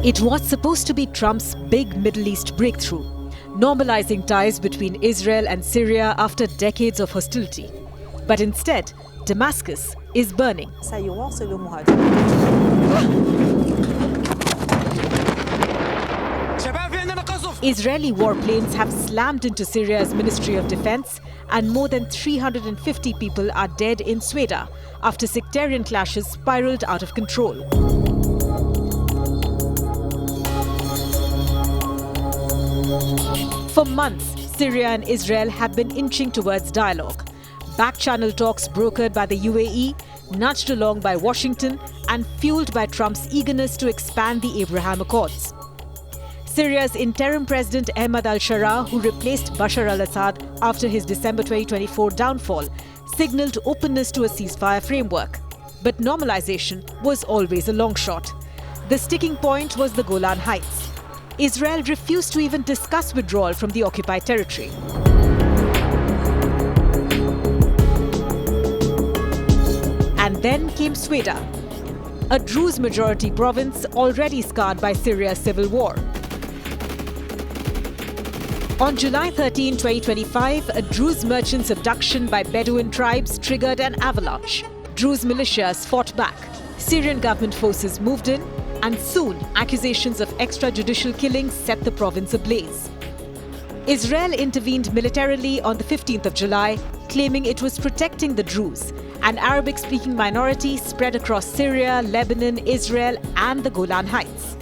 It was supposed to be Trump's big Middle East breakthrough, normalizing ties between Israel and Syria after decades of hostility. But instead, Damascus is burning. Israeli warplanes have slammed into Syria's Ministry of Defense, and more than 350 people are dead in Sweda after sectarian clashes spiraled out of control. For months, Syria and Israel have been inching towards dialogue. Back-channel talks brokered by the UAE, nudged along by Washington, and fueled by Trump's eagerness to expand the Abraham Accords. Syria's interim president Ahmed al-Sharaa, who replaced Bashar al-Assad after his December 2024 downfall, signaled openness to a ceasefire framework. But normalization was always a long shot. The sticking point was the Golan Heights. Israel refused to even discuss withdrawal from the occupied territory. And then came Sweda, a Druze majority province already scarred by Syria's civil war. On July 13, 2025, a Druze merchant's abduction by Bedouin tribes triggered an avalanche. Druze militias fought back. Syrian government forces moved in, and soon accusations of extrajudicial killings set the province ablaze. Israel intervened militarily on the 15th of July, claiming it was protecting the Druze, an Arabic-speaking minority spread across Syria, Lebanon, Israel, and the Golan Heights.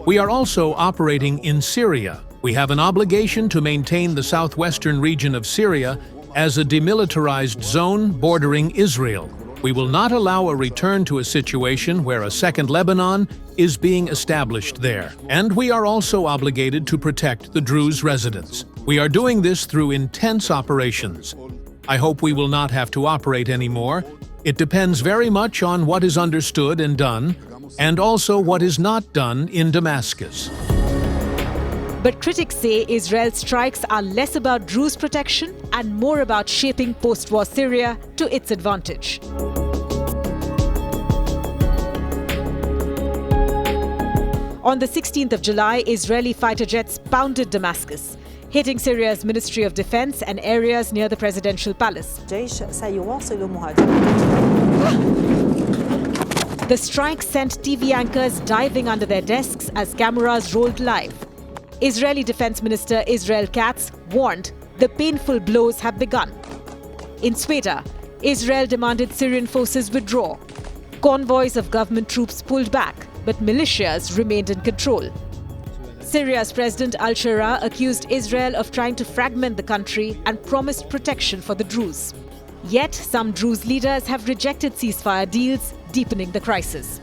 We are also operating in Syria. We have an obligation to maintain the southwestern region of Syria as a demilitarized zone bordering Israel. We will not allow a return to a situation where a second Lebanon is being established there. And we are also obligated to protect the Druze residents. We are doing this through intense operations. I hope we will not have to operate anymore. It depends very much on what is understood and done, and also what is not done in Damascus. But critics say Israel's strikes are less about Druze protection and more about shaping post-war Syria to its advantage. On the 16th of July, Israeli fighter jets pounded Damascus, hitting Syria's Ministry of Defense and areas near the presidential palace. The strike sent TV anchors diving under their desks as cameras rolled live. Israeli Defense Minister Israel Katz warned the painful blows have begun. In Sweda, Israel demanded Syrian forces withdraw. Convoys of government troops pulled back, but militias remained in control. Syria's President al-Sharaa accused Israel of trying to fragment the country and promised protection for the Druze. Yet, some Druze leaders have rejected ceasefire deals, deepening the crisis.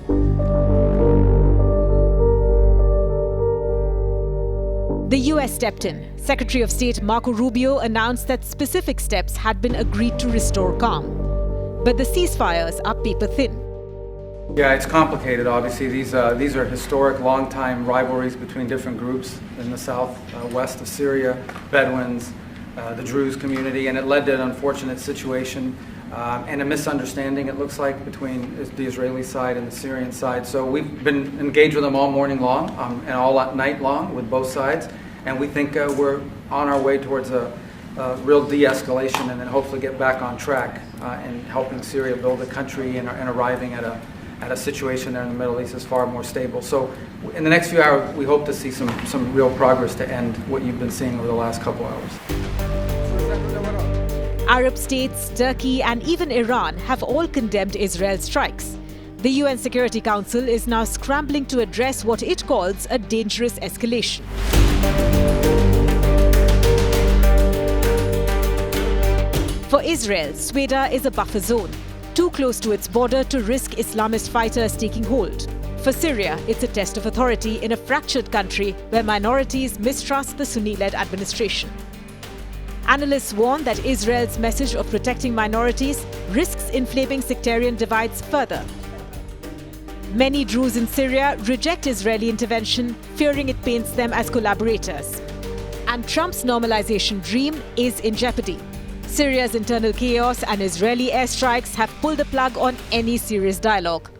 The US stepped in. Secretary of State Marco Rubio announced that specific steps had been agreed to restore calm. But the ceasefires are paper thin. Yeah, it's complicated, obviously. These are historic, long-time rivalries between different groups in the southwest of Syria, Bedouins, the Druze community, and it led to an unfortunate situation and a misunderstanding, it looks like, between the Israeli side and the Syrian side. So we've been engaged with them all morning long and all night long with both sides, and we think we're on our way towards a real de-escalation and then hopefully get back on track in helping Syria build a country and arriving at a situation there in the Middle East is far more stable. So in the next few hours, we hope to see some real progress to end what you've been seeing over the last couple hours. Arab states, Turkey, and even Iran have all condemned Israel's strikes. The UN Security Council is now scrambling to address what it calls a dangerous escalation. For Israel, Sweda is a buffer zone, too close to its border to risk Islamist fighters taking hold. For Syria, it's a test of authority in a fractured country where minorities mistrust the Sunni-led administration. Analysts warn that Israel's message of protecting minorities risks inflaming sectarian divides further. Many Druze in Syria reject Israeli intervention, fearing it paints them as collaborators. And Trump's normalization dream is in jeopardy. Syria's internal chaos and Israeli airstrikes have pulled the plug on any serious dialogue.